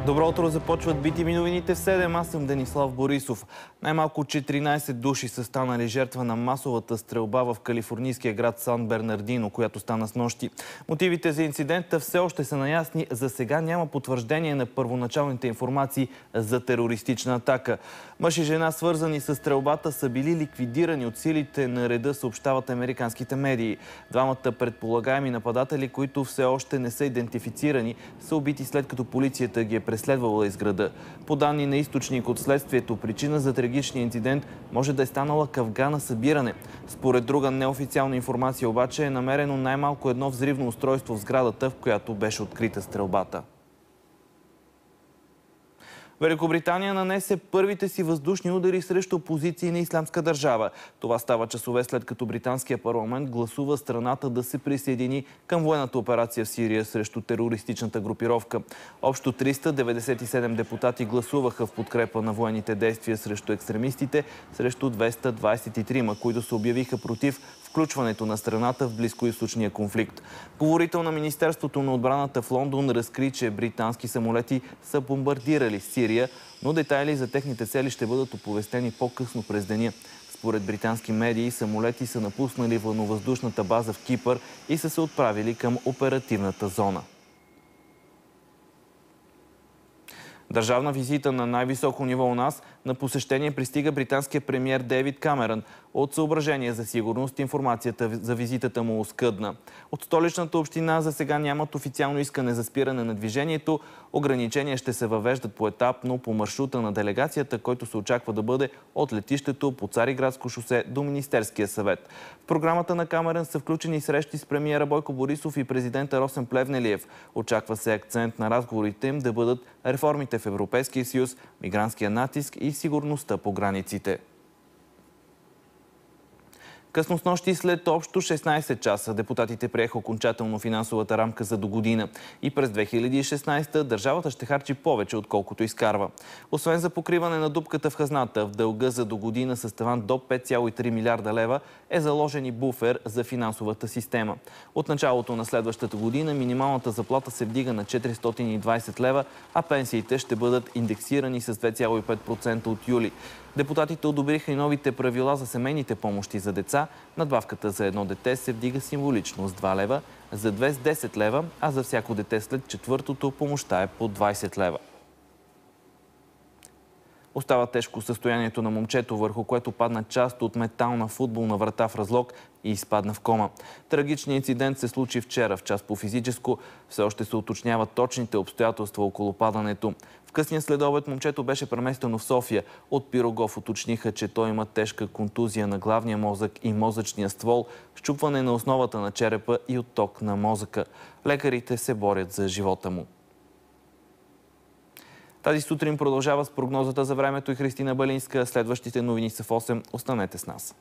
Добро утро, започват BTV новините в 7. Аз съм Денислав Борисов. Най-малко 14 души са станали жертва на масовата стрелба в калифорнийския град Сан Бернардино, която стана снощи. Мотивите за инцидента все още са наясни. За сега няма потвърждение на първоначалните информации за терористична атака. Мъж и жена, свързани с стрелбата, са били ликвидирани от силите на реда, съобщават американските медии. Двамата предполагаеми нападатели, които все още не са идентифицирани, са убити след като полицията ги е преследвала из града. По данни на източник от следствието, причина за трагичния инцидент може да е станала кавга на събиране. Според друга неофициална информация обаче е намерено най-малко едно взривно устройство в сградата, в която беше открита стрелбата. Великобритания нанесе първите си въздушни удари срещу позиции на Ислямска държава. Това става часове след като британския парламент гласува страната да се присъедини към военната операция в Сирия срещу терористичната групировка. Общо 397 депутати гласуваха в подкрепа на военните действия срещу екстремистите, срещу 223, които се обявиха против включването на страната в близкоизточния конфликт. Говорител на Министерството на отбраната в Лондон разкри, че британски самолети са бомбардирали Сирия, но детайли за техните цели ще бъдат оповестени по-късно през деня. Според британски медии, самолети са напуснали военновъздушната база в Кипър и са се отправили към оперативната зона. Държавна визита на най-високо ниво у нас. На посещение пристига британския премиер Дейвид Камерън. От съображение за сигурност информацията за визитата му оскъдна. От столичната община за сега нямат официално искане за спиране на движението. Ограничения ще се въвеждат поетапно по маршрута на делегацията, който се очаква да бъде от летището по Цариградско шосе до Министерския съвет. В програмата на Камерън са включени срещи с премиера Бойко Борисов и президента Росен Плевнелиев. Очаква се акцент на разговорите им да бъдат реформите в Европейския съюз, мигрантския натиск и сигурността по границите. Късно снощи, след общо 16 часа, депутатите приеха окончателно финансовата рамка за догодина. И през 2016 държавата ще харчи повече, отколкото изкарва. Освен за покриване на дупката в хазната, в дълга за догодина с таван до 5,3 милиарда лева е заложен и буфер за финансовата система. От началото на следващата година минималната заплата се вдига на 420 лева, а пенсиите ще бъдат индексирани с 2,5% от юли. Депутатите одобриха и новите правила за семейните помощи за деца. Надбавката за едно дете се вдига символично с 2 лева, за две с 10 лева, а за всяко дете след четвъртото помощта е по 20 лева. Остава тежко състоянието на момчето, върху което падна част от метална футболна врата в разлог и изпадна в кома. Трагичният инцидент се случи вчера в час по физическо. Все още се уточняват точните обстоятелства около падането. В късния следобед момчето беше преместено в София. От Пирогов уточниха, че той има тежка контузия на главния мозък и мозъчния ствол, счупване на основата на черепа и отток на мозъка. Лекарите се борят за живота му. Тази сутрин продължава с прогнозата за времето и Христина Балинска. Следващите новини са в 8. Останете с нас.